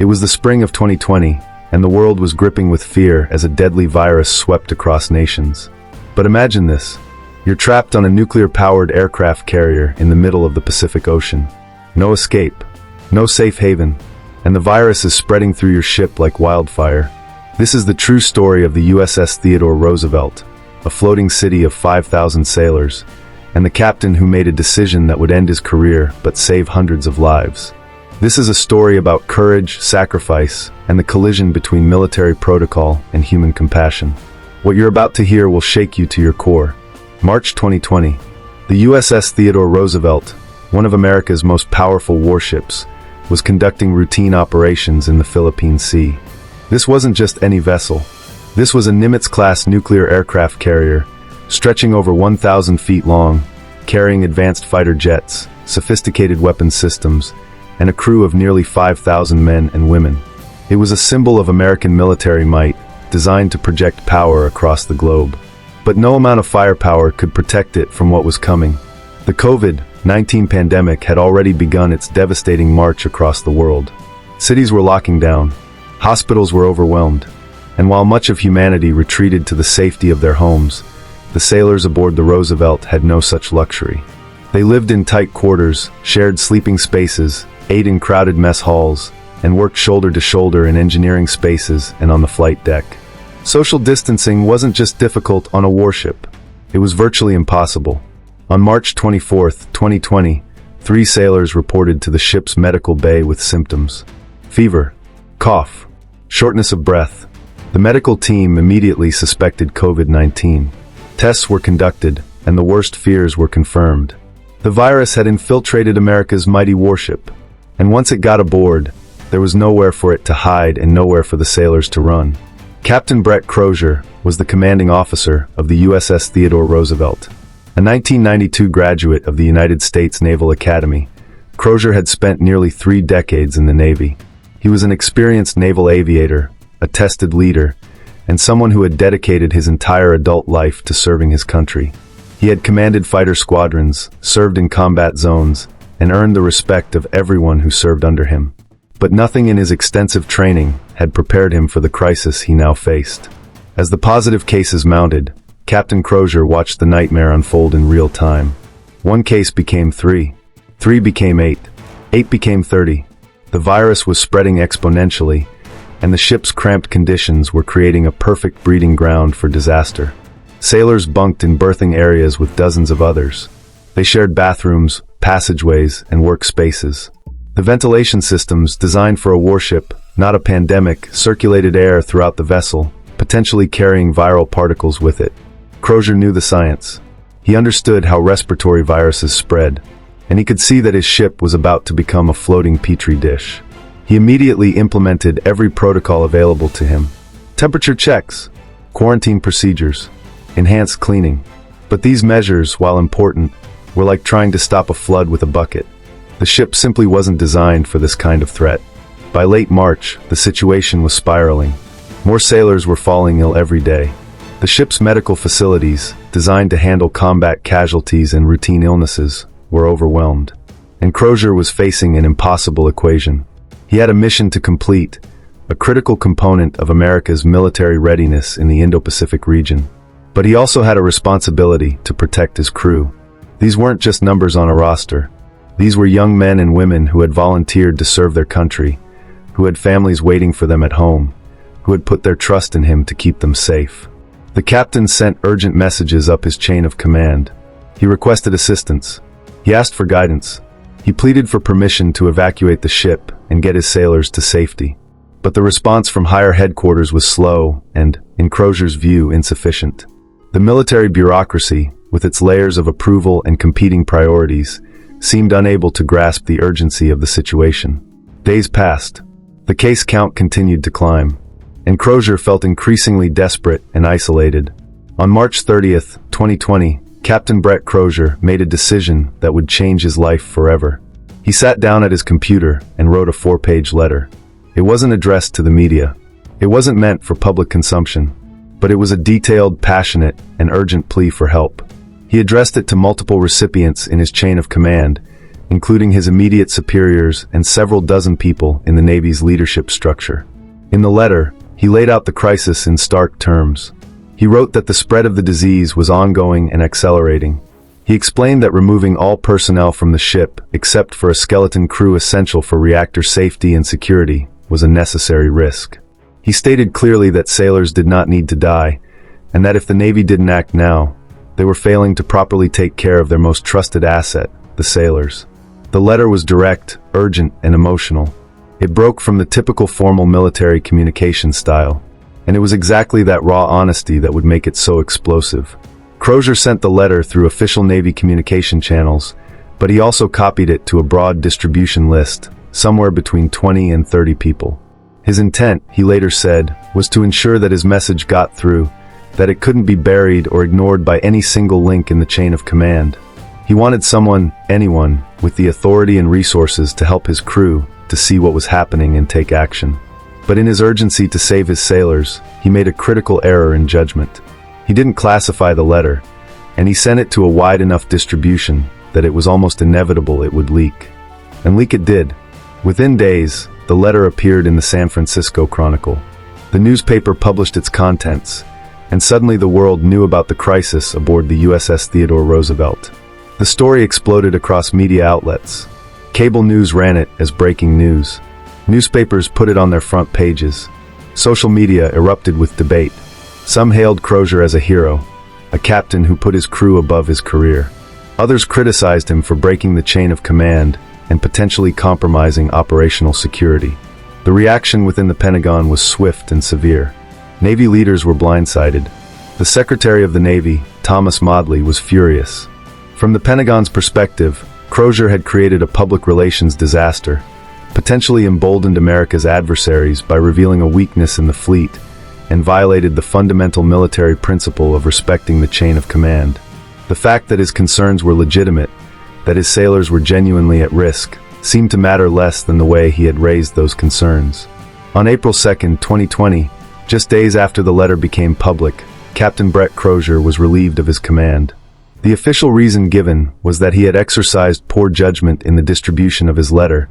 It was the spring of 2020, and the world was gripping with fear as a deadly virus swept across nations. But imagine this. You're trapped on a nuclear-powered aircraft carrier in the middle of the Pacific Ocean. No escape, no safe haven, and the virus is spreading through your ship like wildfire. This is the true story of the USS Theodore Roosevelt, a floating city of 5,000 sailors, and the captain who made a decision that would end his career but save hundreds of lives. This is a story about courage, sacrifice, and the collision between military protocol and human compassion. What you're about to hear will shake you to your core. March 2020. The USS Theodore Roosevelt, one of America's most powerful warships, was conducting routine operations in the Philippine Sea. This wasn't just any vessel. This was a Nimitz-class nuclear aircraft carrier, stretching over 1,000 feet long, carrying advanced fighter jets, sophisticated weapons systems, and a crew of nearly 5,000 men and women. It was a symbol of American military might, designed to project power across the globe. But no amount of firepower could protect it from what was coming. The COVID-19 pandemic had already begun its devastating march across the world. Cities were locking down, hospitals were overwhelmed, and while much of humanity retreated to the safety of their homes, the sailors aboard the Roosevelt had no such luxury. They lived in tight quarters, shared sleeping spaces, ate in crowded mess halls, and worked shoulder to shoulder in engineering spaces and on the flight deck. Social distancing wasn't just difficult on a warship. It was virtually impossible. On March 24, 2020, 3 sailors reported to the ship's medical bay with symptoms: fever, cough, shortness of breath. The medical team immediately suspected COVID-19. Tests were conducted, and the worst fears were confirmed. The virus had infiltrated America's mighty warship, and once it got aboard, there was nowhere for it to hide and nowhere for the sailors to run. Captain Brett Crozier was the commanding officer of the USS Theodore Roosevelt. A 1992 graduate of the United States Naval Academy, Crozier had spent nearly 3 decades in the Navy. He was an experienced naval aviator, a tested leader, and someone who had dedicated his entire adult life to serving his country. He had commanded fighter squadrons, served in combat zones, and earned the respect of everyone who served under him. But nothing in his extensive training had prepared him for the crisis he now faced. As the positive cases mounted, Captain Crozier watched the nightmare unfold in real time. 1 case became 3. 3 became 8. 8 became 30. The virus was spreading exponentially, and the ship's cramped conditions were creating a perfect breeding ground for disaster. Sailors bunked in berthing areas with dozens of others. They shared bathrooms, passageways, and workspaces. The ventilation systems, designed for a warship, not a pandemic, circulated air throughout the vessel, potentially carrying viral particles with it. Crozier knew the science. He understood how respiratory viruses spread, and he could see that his ship was about to become a floating petri dish. He immediately implemented every protocol available to him. Temperature checks, quarantine procedures, enhanced cleaning. But these measures, while important, were like trying to stop a flood with a bucket. The ship simply wasn't designed for this kind of threat. By late March, the situation was spiraling. More sailors were falling ill every day. The ship's medical facilities, designed to handle combat casualties and routine illnesses, were overwhelmed. And Crozier was facing an impossible equation. He had a mission to complete, a critical component of America's military readiness in the Indo-Pacific region. But he also had a responsibility to protect his crew. These weren't just numbers on a roster. These were young men and women who had volunteered to serve their country, who had families waiting for them at home, who had put their trust in him to keep them safe. The captain sent urgent messages up his chain of command. He requested assistance. He asked for guidance. He pleaded for permission to evacuate the ship and get his sailors to safety. But the response from higher headquarters was slow and, in Crozier's view, insufficient. The military bureaucracy, with its layers of approval and competing priorities, seemed unable to grasp the urgency of the situation. Days passed. The case count continued to climb, and Crozier felt increasingly desperate and isolated. On March 30th, 2020, Captain Brett Crozier made a decision that would change his life forever. He sat down at his computer and wrote a 4-page letter. It wasn't addressed to the media. It wasn't meant for public consumption, but it was a detailed, passionate, and urgent plea for help. He addressed it to multiple recipients in his chain of command, including his immediate superiors and several dozen people in the Navy's leadership structure. In the letter, he laid out the crisis in stark terms. He wrote that the spread of the disease was ongoing and accelerating. He explained that removing all personnel from the ship, except for a skeleton crew essential for reactor safety and security, was a necessary risk. He stated clearly that sailors did not need to die, and that if the Navy didn't act now, they were failing to properly take care of their most trusted asset, the sailors. The letter was direct, urgent, and emotional. It broke from the typical formal military communication style, and it was exactly that raw honesty that would make it so explosive. Crozier sent the letter through official Navy communication channels, but he also copied it to a broad distribution list, somewhere between 20 and 30 people. His intent, he later said, was to ensure that his message got through, that it couldn't be buried or ignored by any single link in the chain of command. He wanted someone, anyone, with the authority and resources to help his crew to see what was happening and take action. But in his urgency to save his sailors, he made a critical error in judgment. He didn't classify the letter, and he sent it to a wide enough distribution that it was almost inevitable it would leak. And leak it did. Within days, the letter appeared in the San Francisco Chronicle. The newspaper published its contents, and suddenly the world knew about the crisis aboard the USS Theodore Roosevelt. The story exploded across media outlets. Cable news ran it as breaking news. Newspapers put it on their front pages. Social media erupted with debate. Some hailed Crozier as a hero, a captain who put his crew above his career. Others criticized him for breaking the chain of command and potentially compromising operational security. The reaction within the Pentagon was swift and severe. Navy leaders were blindsided. The Secretary of the Navy, Thomas Modly, was furious. From the Pentagon's perspective, Crozier had created a public relations disaster, potentially emboldened America's adversaries by revealing a weakness in the fleet, and violated the fundamental military principle of respecting the chain of command. The fact that his concerns were legitimate, that his sailors were genuinely at risk, seemed to matter less than the way he had raised those concerns. On April 2, 2020, just days after the letter became public, Captain Brett Crozier was relieved of his command. The official reason given was that he had exercised poor judgment in the distribution of his letter,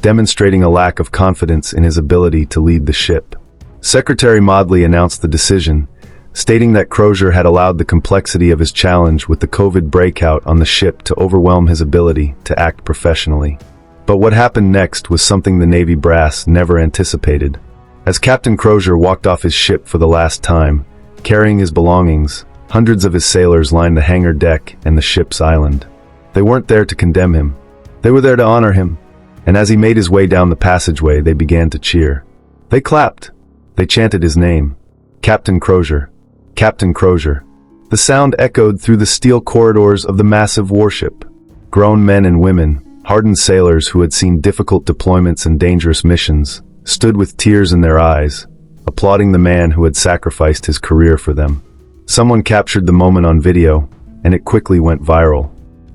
demonstrating a lack of confidence in his ability to lead the ship. Secretary Modly announced the decision, stating that Crozier had allowed the complexity of his challenge with the COVID breakout on the ship to overwhelm his ability to act professionally. But what happened next was something the Navy brass never anticipated. As Captain Crozier walked off his ship for the last time, carrying his belongings, hundreds of his sailors lined the hangar deck and the ship's island. They weren't there to condemn him. They were there to honor him. And as he made his way down the passageway, they began to cheer. They clapped. They chanted his name. Captain Crozier. Captain Crozier. The sound echoed through the steel corridors of the massive warship. Grown men and women, hardened sailors who had seen difficult deployments and dangerous missions, stood with tears in their eyes, applauding the man who had sacrificed his career for them. Someone captured the moment on video, and it quickly went viral.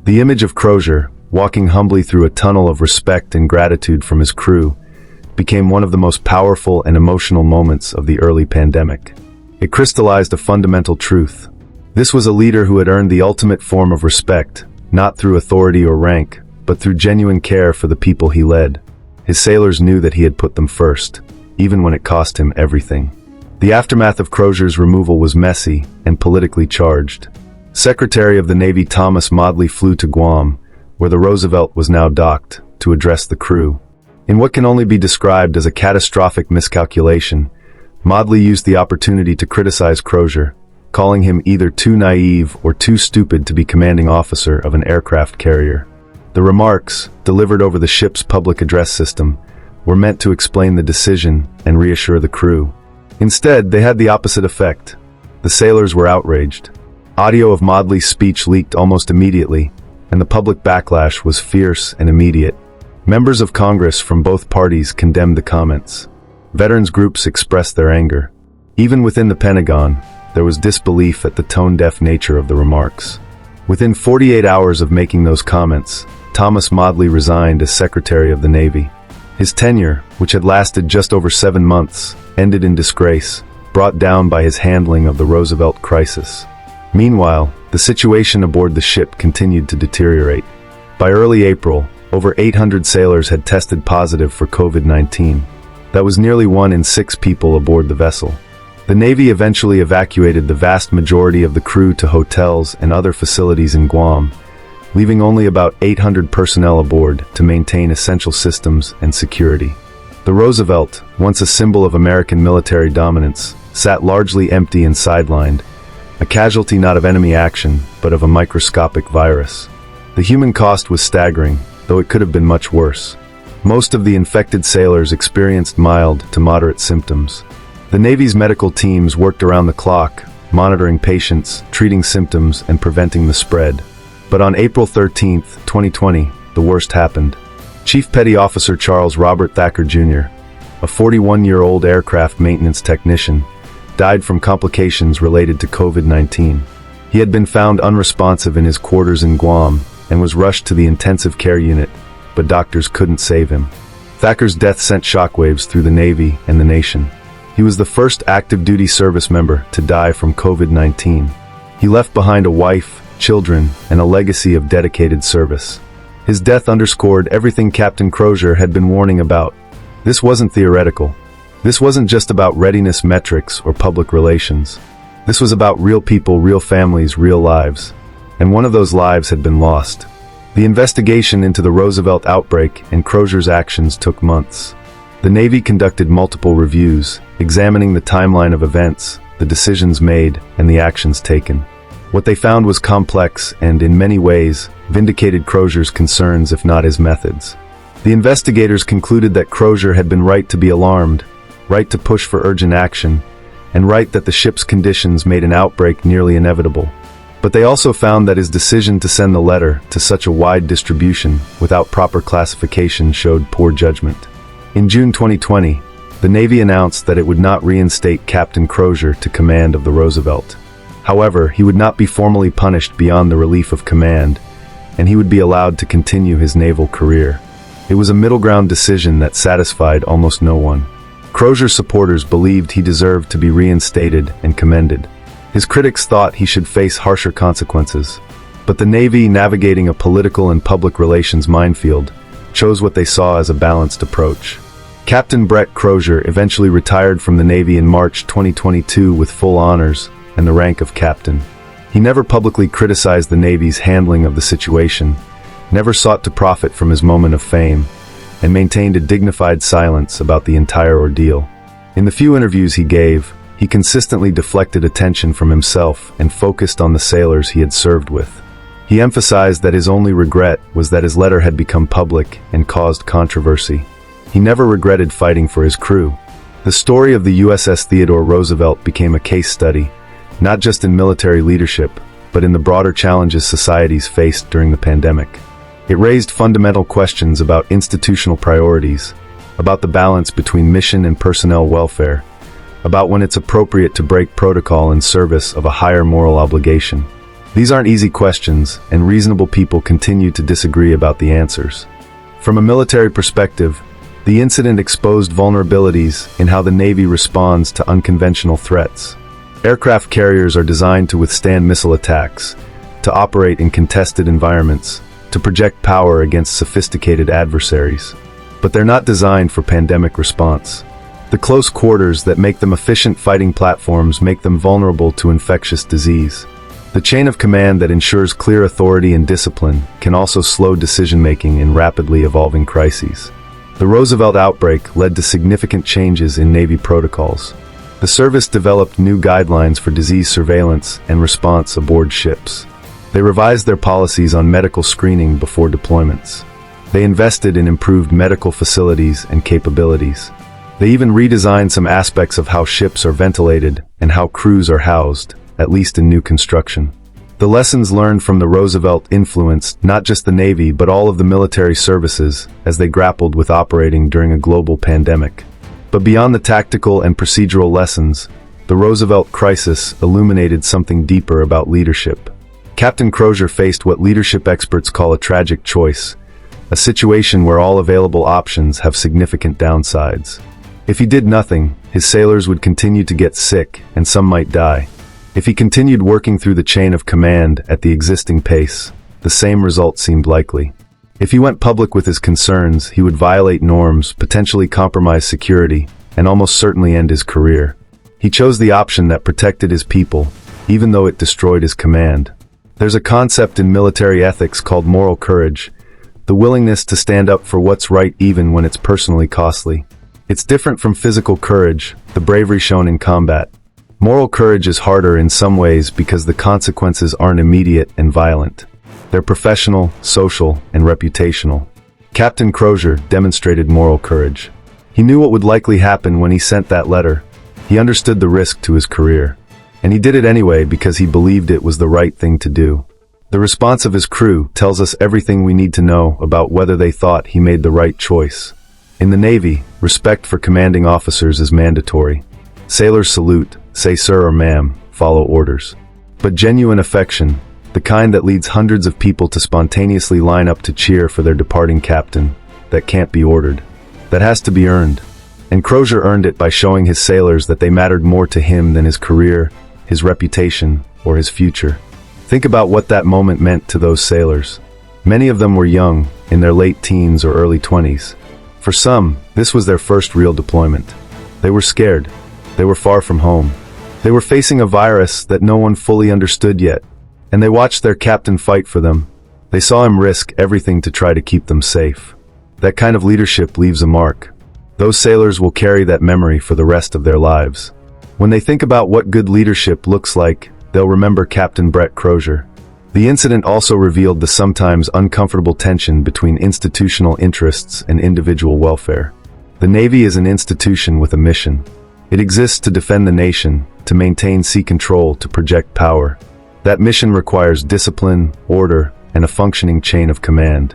The image of Crozier, walking humbly through a tunnel of respect and gratitude from his crew, became one of the most powerful and emotional moments of the early pandemic. It crystallized a fundamental truth. This was a leader who had earned the ultimate form of respect, not through authority or rank, but through genuine care for the people he led. His sailors knew that he had put them first, even when it cost him everything. The aftermath of Crozier's removal was messy and politically charged. Secretary of the Navy Thomas Modly flew to Guam, where the Roosevelt was now docked, to address the crew. In what can only be described as a catastrophic miscalculation, Modly used the opportunity to criticize Crozier, calling him either too naive or too stupid to be commanding officer of an aircraft carrier. The remarks, delivered over the ship's public address system, were meant to explain the decision and reassure the crew. Instead, they had the opposite effect. The sailors were outraged. Audio of Modly's speech leaked almost immediately, and the public backlash was fierce and immediate. Members of Congress from both parties condemned the comments. Veterans groups expressed their anger. Even within the Pentagon, there was disbelief at the tone-deaf nature of the remarks. Within 48 hours of making those comments, Thomas Modly resigned as Secretary of the Navy. His tenure, which had lasted just over 7 months, ended in disgrace, brought down by his handling of the Roosevelt crisis. Meanwhile, the situation aboard the ship continued to deteriorate. By early April, Over 800 sailors had tested positive for COVID-19. That was nearly 1 in 6 people aboard the vessel. The Navy eventually evacuated the vast majority of the crew to hotels and other facilities in Guam, leaving only about 800 personnel aboard to maintain essential systems and security. The Roosevelt, once a symbol of American military dominance, sat largely empty and sidelined, a casualty not of enemy action, but of a microscopic virus. The human cost was staggering, though it could have been much worse. Most of the infected sailors experienced mild to moderate symptoms. The Navy's medical teams worked around the clock, monitoring patients, treating symptoms, and preventing the spread. But on April 13, 2020, the worst happened. Chief Petty Officer Charles Robert Thacker Jr., a 41-year-old aircraft maintenance technician, died from complications related to COVID-19. He had been found unresponsive in his quarters in Guam and was rushed to the intensive care unit, but doctors couldn't save him. Thacker's death sent shockwaves through the Navy and the nation. He was the first active-duty service member to die from COVID-19. He left behind a wife, children, and a legacy of dedicated service. His death underscored everything Captain Crozier had been warning about. This wasn't theoretical. This wasn't just about readiness metrics or public relations. This was about real people, real families, real lives. And one of those lives had been lost. The investigation into the Roosevelt outbreak and Crozier's actions took months. The Navy conducted multiple reviews, examining the timeline of events, the decisions made, and the actions taken. What they found was complex and, in many ways, vindicated Crozier's concerns if not his methods. The investigators concluded that Crozier had been right to be alarmed, right to push for urgent action, and right that the ship's conditions made an outbreak nearly inevitable. But they also found that his decision to send the letter to such a wide distribution without proper classification showed poor judgment. In June 2020, the Navy announced that it would not reinstate Captain Crozier to command of the Roosevelt. However, he would not be formally punished beyond the relief of command, and he would be allowed to continue his naval career. It was a middle ground decision that satisfied almost no one. Crozier's supporters believed he deserved to be reinstated and commended. His critics thought he should face harsher consequences. But the Navy, navigating a political and public relations minefield, chose what they saw as a balanced approach. Captain Brett Crozier eventually retired from the Navy in March 2022 with full honors and the rank of captain. He never publicly criticized the Navy's handling of the situation, never sought to profit from his moment of fame, and maintained a dignified silence about the entire ordeal. In the few interviews he gave, he consistently deflected attention from himself and focused on the sailors he had served with. He emphasized that his only regret was that his letter had become public and caused controversy. He never regretted fighting for his crew. The story of the USS Theodore Roosevelt became a case study, not just in military leadership, but in the broader challenges societies faced during the pandemic. It raised fundamental questions about institutional priorities, about the balance between mission and personnel welfare, about when it's appropriate to break protocol in service of a higher moral obligation. These aren't easy questions, and reasonable people continue to disagree about the answers. From a military perspective, the incident exposed vulnerabilities in how the Navy responds to unconventional threats. Aircraft carriers are designed to withstand missile attacks, to operate in contested environments, to project power against sophisticated adversaries. But they're not designed for pandemic response. The close quarters that make them efficient fighting platforms make them vulnerable to infectious disease. The chain of command that ensures clear authority and discipline can also slow decision-making in rapidly evolving crises. The Roosevelt outbreak led to significant changes in Navy protocols. The service developed new guidelines for disease surveillance and response aboard ships. They revised their policies on medical screening before deployments. They invested in improved medical facilities and capabilities. They even redesigned some aspects of how ships are ventilated and how crews are housed, at least in new construction. The lessons learned from the Roosevelt influenced not just the Navy but all of the military services as they grappled with operating during a global pandemic. But beyond the tactical and procedural lessons, the Roosevelt crisis illuminated something deeper about leadership. Captain Crozier faced what leadership experts call a tragic choice, a situation where all available options have significant downsides. If he did nothing, his sailors would continue to get sick and some might die. If he continued working through the chain of command at the existing pace, the same result seemed likely. If he went public with his concerns, he would violate norms, potentially compromise security, and almost certainly end his career. He chose the option that protected his people, even though it destroyed his command. There's a concept in military ethics called moral courage, the willingness to stand up for what's right even when it's personally costly. It's different from physical courage, the bravery shown in combat. Moral courage is harder in some ways because the consequences aren't immediate and violent. They're professional, social, and reputational. Captain Crozier demonstrated moral courage. He knew what would likely happen when he sent that letter. He understood the risk to his career. And he did it anyway because he believed it was the right thing to do. The response of his crew tells us everything we need to know about whether they thought he made the right choice. In the Navy, respect for commanding officers is mandatory. Sailors salute, say sir or ma'am, follow orders. But genuine affection, the kind that leads hundreds of people to spontaneously line up to cheer for their departing captain, that can't be ordered. That has to be earned. And Crozier earned it by showing his sailors that they mattered more to him than his career, his reputation, or his future. Think about what that moment meant to those sailors. Many of them were young, in their late teens or early 20s. For some, this was their first real deployment. They were scared. They were far from home. They were facing a virus that no one fully understood yet. And they watched their captain fight for them. They saw him risk everything to try to keep them safe. That kind of leadership leaves a mark. Those sailors will carry that memory for the rest of their lives. When they think about what good leadership looks like, they'll remember Captain Brett Crozier. The incident also revealed the sometimes uncomfortable tension between institutional interests and individual welfare. The Navy is an institution with a mission. It exists to defend the nation, to maintain sea control, to project power. That mission requires discipline, order, and a functioning chain of command.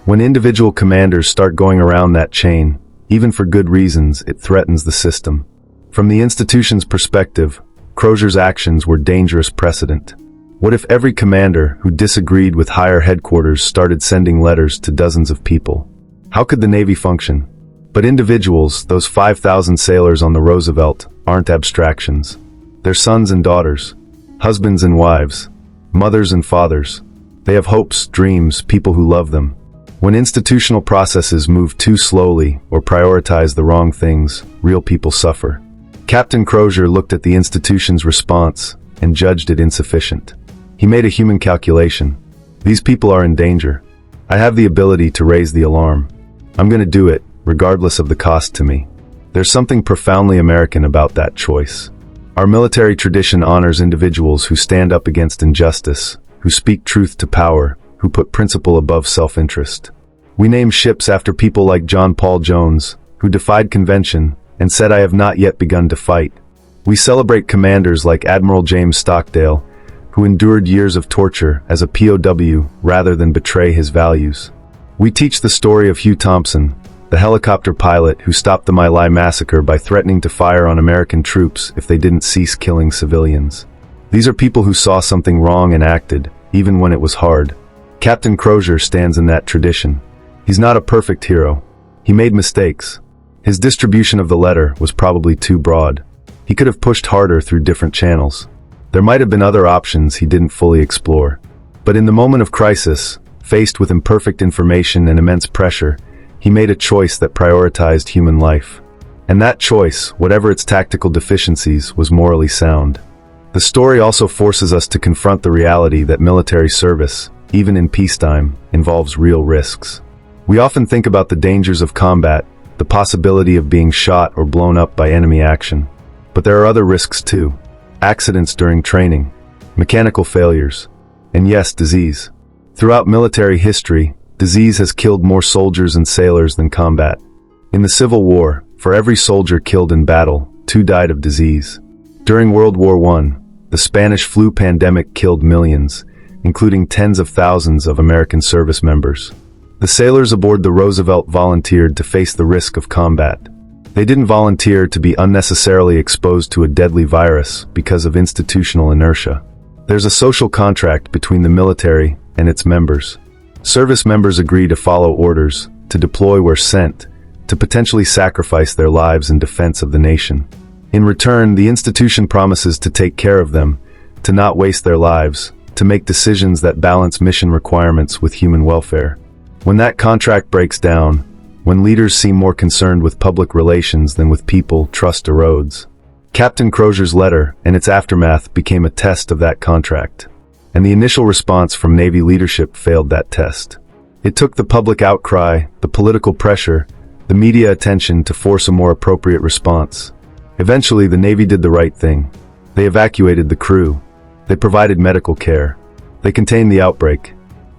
When individual commanders start going around that chain, even for good reasons, it threatens the system. From the institution's perspective, Crozier's actions were dangerous precedent. What if every commander who disagreed with higher headquarters started sending letters to dozens of people? How could the Navy function? But individuals, those 5,000 sailors on the Roosevelt, aren't abstractions. They're sons and daughters. Husbands and wives, mothers and fathers. They have hopes, dreams, people who love them. When institutional processes move too slowly or prioritize the wrong things, real people suffer. Captain Crozier looked at the institution's response and judged it insufficient. He made a human calculation. These people are in danger. I have the ability to raise the alarm. I'm going to do it, regardless of the cost to me. There's something profoundly American about that choice. Our military tradition honors individuals who stand up against injustice, who speak truth to power, who put principle above self-interest. We name ships after people like John Paul Jones, who defied convention and said, "I have not yet begun to fight." We celebrate commanders like Admiral James Stockdale, who endured years of torture as a POW rather than betray his values. We teach the story of Hugh Thompson, the helicopter pilot who stopped the My Lai massacre by threatening to fire on American troops if they didn't cease killing civilians. These are people who saw something wrong and acted, even when it was hard. Captain Crozier stands in that tradition. He's not a perfect hero. He made mistakes. His distribution of the letter was probably too broad. He could have pushed harder through different channels. There might have been other options he didn't fully explore. But in the moment of crisis, faced with imperfect information and immense pressure, he made a choice that prioritized human life. And that choice, whatever its tactical deficiencies, was morally sound. The story also forces us to confront the reality that military service, even in peacetime, involves real risks. We often think about the dangers of combat, the possibility of being shot or blown up by enemy action. But there are other risks too. Accidents during training, mechanical failures, and yes, disease. Throughout military history, disease has killed more soldiers and sailors than combat. In the Civil War, for every soldier killed in battle, 2 died of disease. During World War I, the Spanish flu pandemic killed millions, including tens of thousands of American service members. The sailors aboard the Roosevelt volunteered to face the risk of combat. They didn't volunteer to be unnecessarily exposed to a deadly virus because of institutional inertia. There's a social contract between the military and its members. Service members agree to follow orders, to deploy where sent, to potentially sacrifice their lives in defense of the nation. In return, the institution promises to take care of them, to not waste their lives, to make decisions that balance mission requirements with human welfare. When that contract breaks down, when leaders seem more concerned with public relations than with people, trust erodes. Captain Crozier's letter and its aftermath became a test of that contract. And the initial response from Navy leadership failed that test. It took the public outcry, the political pressure, the media attention to force a more appropriate response. Eventually, the Navy did the right thing. They evacuated the crew. They provided medical care. They contained the outbreak.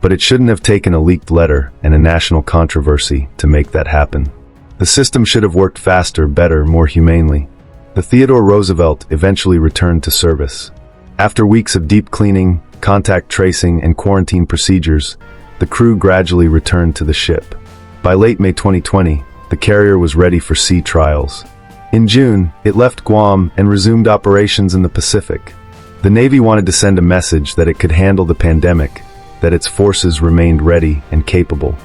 But it shouldn't have taken a leaked letter and a national controversy to make that happen. The system should have worked faster, better, more humanely. The Theodore Roosevelt eventually returned to service. After weeks of deep cleaning, contact tracing, and quarantine procedures, the crew gradually returned to the ship. By late May 2020, the carrier was ready for sea trials. In June, it left Guam and resumed operations in the Pacific. The Navy wanted to send a message that it could handle the pandemic, that its forces remained ready and capable.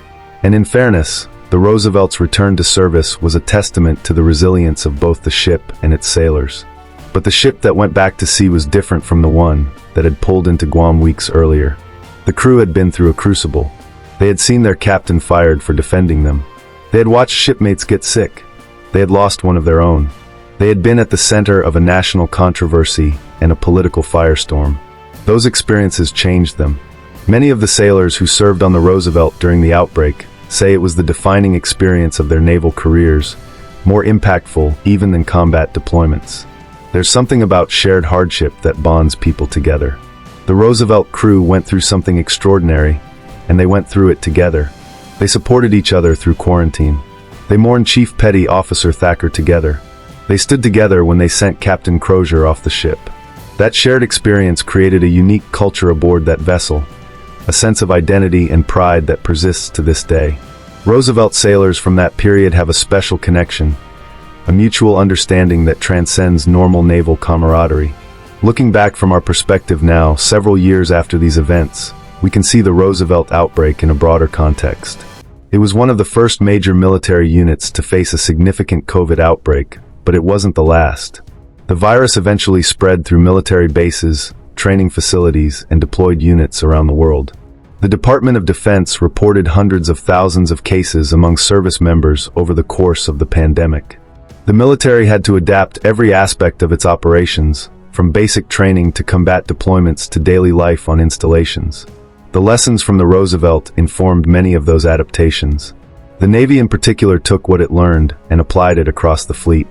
And in fairness, the Roosevelt's return to service was a testament to the resilience of both the ship and its sailors. But the ship that went back to sea was different from the one that had pulled into Guam weeks earlier. The crew had been through a crucible. They had seen their captain fired for defending them. They had watched shipmates get sick. They had lost one of their own. They had been at the center of a national controversy and a political firestorm. Those experiences changed them. Many of the sailors who served on the Roosevelt during the outbreak say it was the defining experience of their naval careers, more impactful even than combat deployments. There's something about shared hardship that bonds people together. The Roosevelt crew went through something extraordinary, and they went through it together. They supported each other through quarantine. They mourned Chief Petty Officer Thacker together. They stood together when they sent Captain Crozier off the ship. That shared experience created a unique culture aboard that vessel, a sense of identity and pride that persists to this day. Roosevelt sailors from that period have a special connection, a mutual understanding that transcends normal naval camaraderie. Looking back from our perspective now, several years after these events, we can see the Roosevelt outbreak in a broader context. It was one of the first major military units to face a significant COVID outbreak, but it wasn't the last. The virus eventually spread through military bases, training facilities, and deployed units around the world. The Department of Defense reported hundreds of thousands of cases among service members over the course of the pandemic. The military had to adapt every aspect of its operations, from basic training to combat deployments to daily life on installations. The lessons from the Roosevelt informed many of those adaptations. The Navy in particular took what it learned and applied it across the fleet.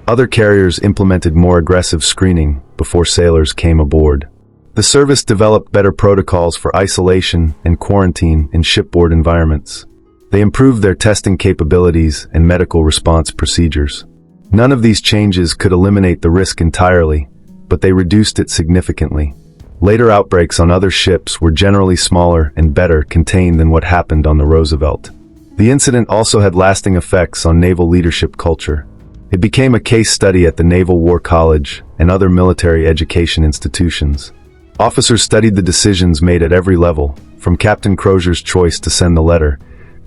Other carriers implemented more aggressive screening before sailors came aboard. The service developed better protocols for isolation and quarantine in shipboard environments. They improved their testing capabilities and medical response procedures. None of these changes could eliminate the risk entirely, but they reduced it significantly. Later outbreaks on other ships were generally smaller and better contained than what happened on the Roosevelt. The incident also had lasting effects on naval leadership culture. It became a case study at the Naval War College and other military education institutions. Officers studied the decisions made at every level, from Captain Crozier's choice to send the letter,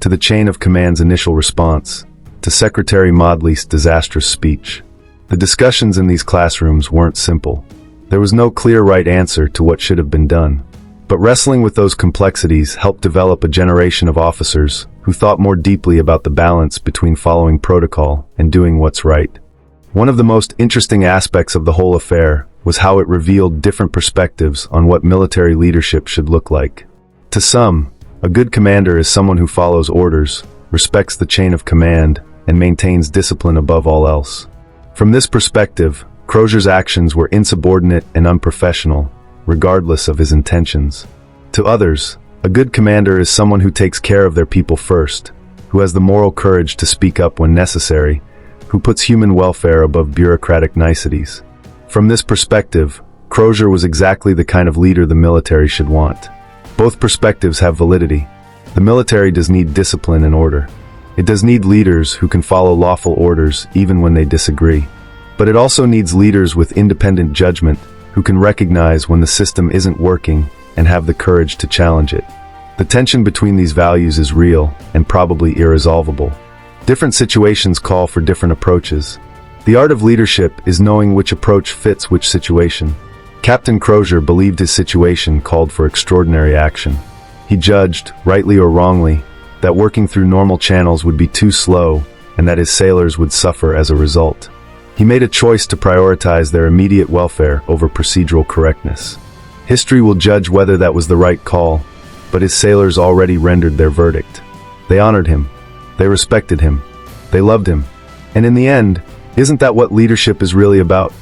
to the chain of command's initial response, to Secretary Maudley's disastrous speech. The discussions in these classrooms weren't simple. There was no clear right answer to what should have been done. But wrestling with those complexities helped develop a generation of officers who thought more deeply about the balance between following protocol and doing what's right. One of the most interesting aspects of the whole affair was how it revealed different perspectives on what military leadership should look like. To some, a good commander is someone who follows orders, respects the chain of command, and maintains discipline above all else. From this perspective, Crozier's actions were insubordinate and unprofessional, regardless of his intentions. To others, a good commander is someone who takes care of their people first, who has the moral courage to speak up when necessary, who puts human welfare above bureaucratic niceties. From this perspective, Crozier was exactly the kind of leader the military should want. Both perspectives have validity. The military does need discipline and order. It does need leaders who can follow lawful orders even when they disagree. But it also needs leaders with independent judgment who can recognize when the system isn't working and have the courage to challenge it. The tension between these values is real and probably irresolvable. Different situations call for different approaches. The art of leadership is knowing which approach fits which situation. Captain Crozier believed his situation called for extraordinary action. He judged, rightly or wrongly, that working through normal channels would be too slow and that his sailors would suffer as a result. He made a choice to prioritize their immediate welfare over procedural correctness. History will judge whether that was the right call, but his sailors already rendered their verdict. They honored him. They respected him. They loved him. And in the end, isn't that what leadership is really about?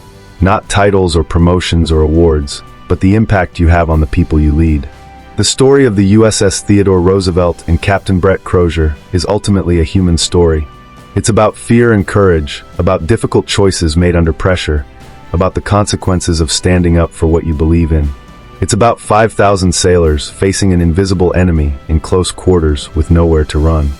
Not titles or promotions or awards, but the impact you have on the people you lead. The story of the USS Theodore Roosevelt and Captain Brett Crozier is ultimately a human story. It's about fear and courage, about difficult choices made under pressure, about the consequences of standing up for what you believe in. It's about 5,000 sailors facing an invisible enemy in close quarters with nowhere to run.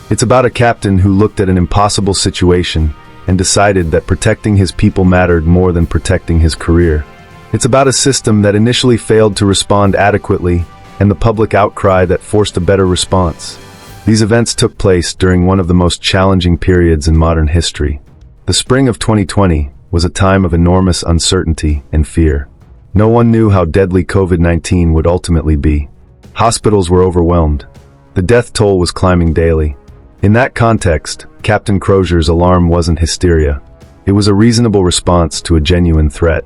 It's about a captain who looked at an impossible situation and decided that protecting his people mattered more than protecting his career. It's about a system that initially failed to respond adequately and the public outcry that forced a better response. These events took place during one of the most challenging periods in modern history. The spring of 2020 was a time of enormous uncertainty and fear. No one knew how deadly COVID-19 would ultimately be. Hospitals were overwhelmed. The death toll was climbing daily. In that context, Captain Crozier's alarm wasn't hysteria. It was a reasonable response to a genuine threat.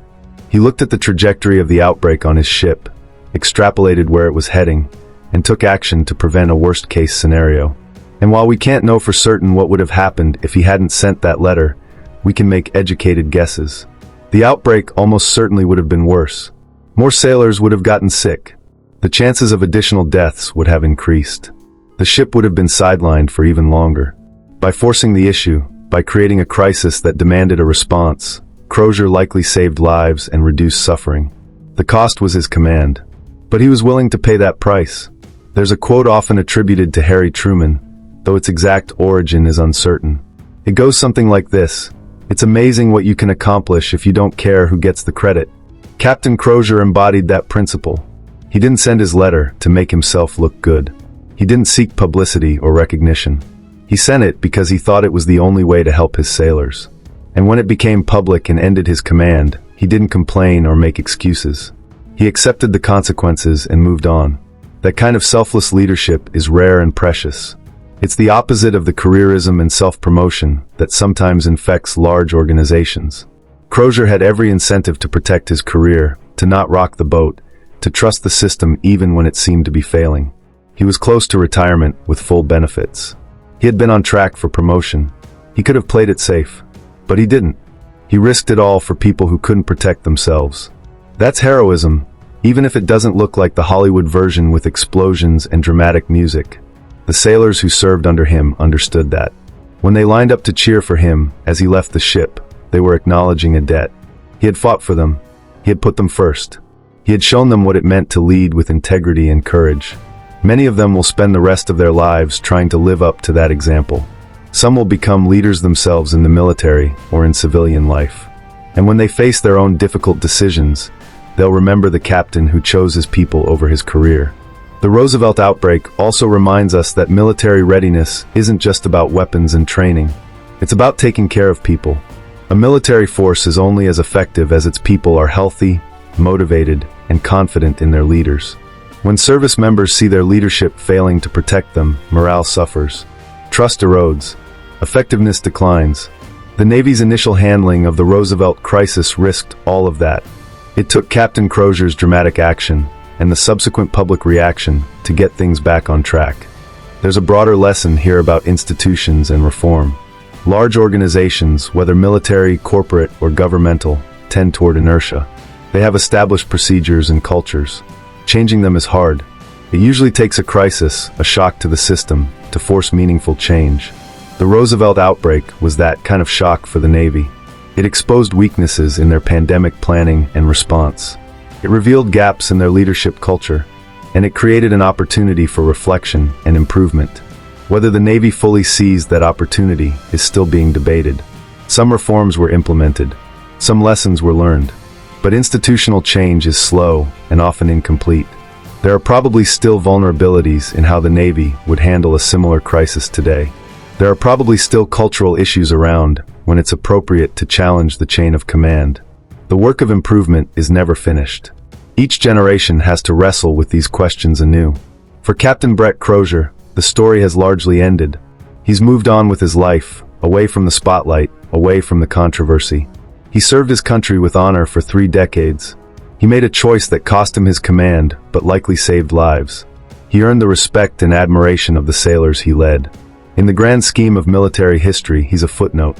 He looked at the trajectory of the outbreak on his ship, extrapolated where it was heading, and took action to prevent a worst-case scenario. And while we can't know for certain what would have happened if he hadn't sent that letter, we can make educated guesses. The outbreak almost certainly would have been worse. More sailors would have gotten sick. The chances of additional deaths would have increased. The ship would have been sidelined for even longer. By forcing the issue, by creating a crisis that demanded a response, Crozier likely saved lives and reduced suffering. The cost was his command. But he was willing to pay that price. There's a quote often attributed to Harry Truman, though its exact origin is uncertain. It goes something like this: "It's amazing what you can accomplish if you don't care who gets the credit." Captain Crozier embodied that principle. He didn't send his letter to make himself look good. He didn't seek publicity or recognition. He sent it because he thought it was the only way to help his sailors. And when it became public and ended his command, he didn't complain or make excuses. He accepted the consequences and moved on. That kind of selfless leadership is rare and precious. It's the opposite of the careerism and self-promotion that sometimes infects large organizations. Crozier had every incentive to protect his career, to not rock the boat, to trust the system even when it seemed to be failing. He was close to retirement with full benefits. He had been on track for promotion. He could have played it safe, but he didn't. He risked it all for people who couldn't protect themselves. That's heroism, even if it doesn't look like the Hollywood version with explosions and dramatic music. The sailors who served under him understood that. When they lined up to cheer for him as he left the ship, they were acknowledging a debt. He had fought for them. He had put them first. He had shown them what it meant to lead with integrity and courage. Many of them will spend the rest of their lives trying to live up to that example. Some will become leaders themselves in the military or in civilian life. And when they face their own difficult decisions, they'll remember the captain who chose his people over his career. The Roosevelt outbreak also reminds us that military readiness isn't just about weapons and training. It's about taking care of people. A military force is only as effective as its people are healthy, motivated, and confident in their leaders. When service members see their leadership failing to protect them, morale suffers. Trust erodes. Effectiveness declines. The Navy's initial handling of the Roosevelt crisis risked all of that. It took Captain Crozier's dramatic action and the subsequent public reaction to get things back on track. There's a broader lesson here about institutions and reform. Large organizations, whether military, corporate, or governmental, tend toward inertia. They have established procedures and cultures. Changing them is hard. It usually takes a crisis, a shock to the system, to force meaningful change. The Roosevelt outbreak was that kind of shock for the Navy. It exposed weaknesses in their pandemic planning and response. It revealed gaps in their leadership culture, and it created an opportunity for reflection and improvement. Whether the Navy fully seized that opportunity is still being debated. Some reforms were implemented. Some lessons were learned. But institutional change is slow and often incomplete. There are probably still vulnerabilities in how the Navy would handle a similar crisis today. There are probably still cultural issues around when it's appropriate to challenge the chain of command. The work of improvement is never finished. Each generation has to wrestle with these questions anew. For Captain Brett Crozier, the story has largely ended. He's moved on with his life, away from the spotlight, away from the controversy. He served his country with honor for 3 decades. He made a choice that cost him his command, but likely saved lives. He earned the respect and admiration of the sailors he led. In the grand scheme of military history, he's a footnote.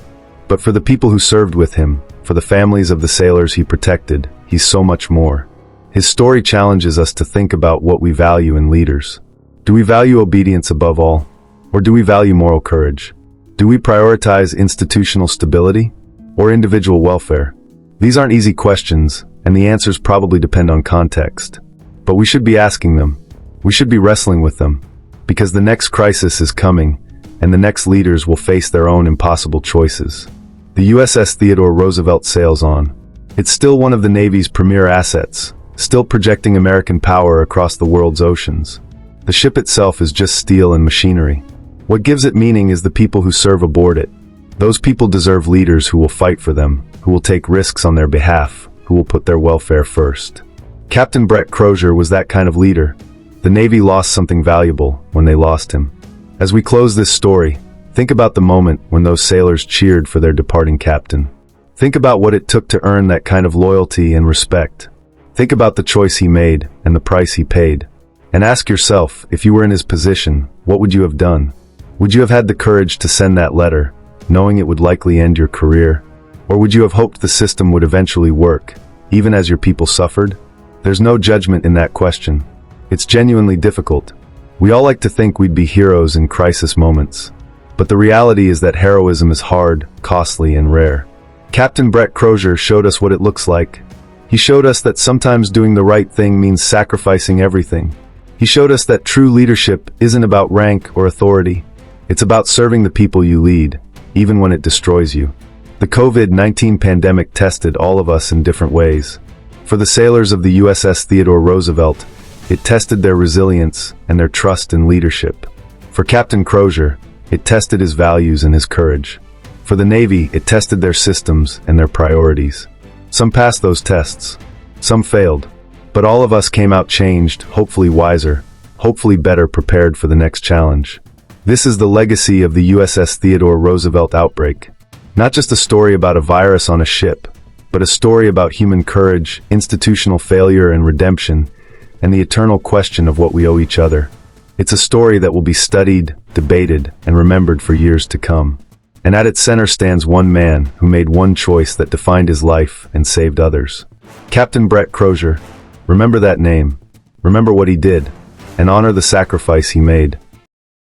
But for the people who served with him, for the families of the sailors he protected, he's so much more. His story challenges us to think about what we value in leaders. Do we value obedience above all? Or do we value moral courage? Do we prioritize institutional stability or individual welfare? These aren't easy questions, and the answers probably depend on context. But we should be asking them. We should be wrestling with them, because the next crisis is coming, and the next leaders will face their own impossible choices. The USS Theodore Roosevelt sails on. It's still one of the Navy's premier assets, still projecting American power across the world's oceans. The ship itself is just steel and machinery. What gives it meaning is the people who serve aboard it. Those people deserve leaders who will fight for them, who will take risks on their behalf, who will put their welfare first. Captain Brett Crozier was that kind of leader. The Navy lost something valuable when they lost him. As we close this story, think about the moment when those sailors cheered for their departing captain. Think about what it took to earn that kind of loyalty and respect. Think about the choice he made and the price he paid. And ask yourself, if you were in his position, what would you have done? Would you have had the courage to send that letter, knowing it would likely end your career? Or would you have hoped the system would eventually work, even as your people suffered? There's no judgment in that question. It's genuinely difficult. We all like to think we'd be heroes in crisis moments. But the reality is that heroism is hard, costly, and rare. Captain Brett Crozier showed us what it looks like. He showed us that sometimes doing the right thing means sacrificing everything. He showed us that true leadership isn't about rank or authority. It's about serving the people you lead, even when it destroys you. The COVID-19 pandemic tested all of us in different ways. For the sailors of the USS Theodore Roosevelt, it tested their resilience and their trust in leadership. For Captain Crozier, it tested his values and his courage. For the Navy, it tested their systems and their priorities. Some passed those tests. Some failed. But all of us came out changed, hopefully wiser, hopefully better prepared for the next challenge. This is the legacy of the USS Theodore Roosevelt outbreak. Not just a story about a virus on a ship, but a story about human courage, institutional failure and redemption, and the eternal question of what we owe each other. It's a story that will be studied, debated, and remembered for years to come. And at its center stands one man who made one choice that defined his life and saved others. Captain Brett Crozier. Remember that name. Remember what he did, and honor the sacrifice he made.